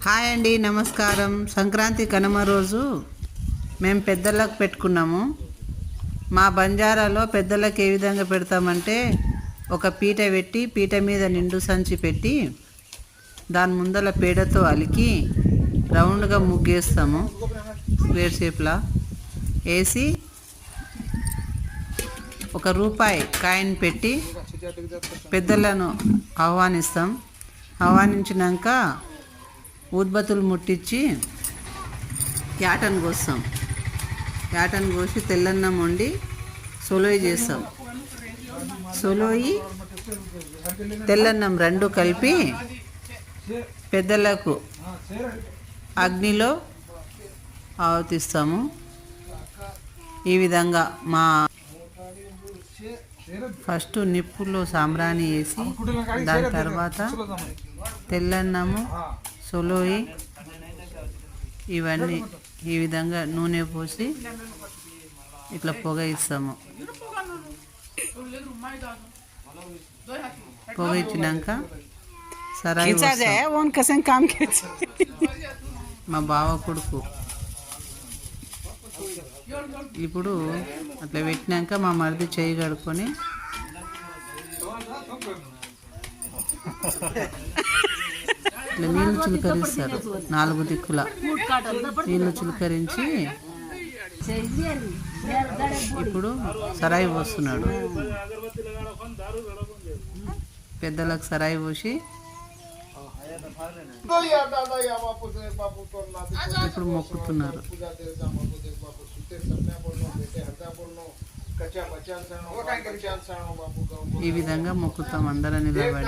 Hi అండి, నమస్కారం. సంక్రాంతి కనుమ రోజు మేము పెద్దలకు పెట్టుకున్నాము. మా బంజారాలో పెద్దలకు ఏ విధంగా పెడతామంటే, ఒక పీట పెట్టి పీట మీద నిండు సంచి పెట్టి దాని ముందల పేడతో అలికి రౌండ్గా ముగ్గేస్తాము. స్క్వేర్ షేప్లా వేసి ₹1 కాయిన్ పెట్టి పెద్దలను ఆహ్వానిస్తాం. ఆహ్వానించినాక ఊద్బత్తులు ముట్టించి యాటను కోస్తాం. యాటను కోసి తెల్లన్నం వండి సొలోయి చేస్తాం. సొలోయి తెల్లన్నం రెండు కలిపి పెద్దలకు అగ్నిలో ఆవతిస్తాము. ఈ విధంగా మా ఫస్ట్ నిప్పులో సాంబ్రాణి వేసి దాని తర్వాత తెల్లన్నము, సొలోయి ఇవన్నీ ఈ విధంగా నూనె పోసి ఇట్లా పొగ ఇస్తాము. పొగ ఇచ్చినాక సరాయి మా బావ కొడుకు ఇప్పుడు అట్లా పెట్టినాక మా మరిది చేయి కడుక్కొని ఇట్లా నీళ్ళు చిలకరిస్తారు. 4 దిక్కుల నీళ్ళు చిలకరించి ఇప్పుడు సరాయి పోస్తున్నాడు. పెద్దలకు సరాయి పోసి ఇప్పుడు మొక్కుతున్నారు. ఈ విధంగా మొక్కుతాం అందరం నిలబడి.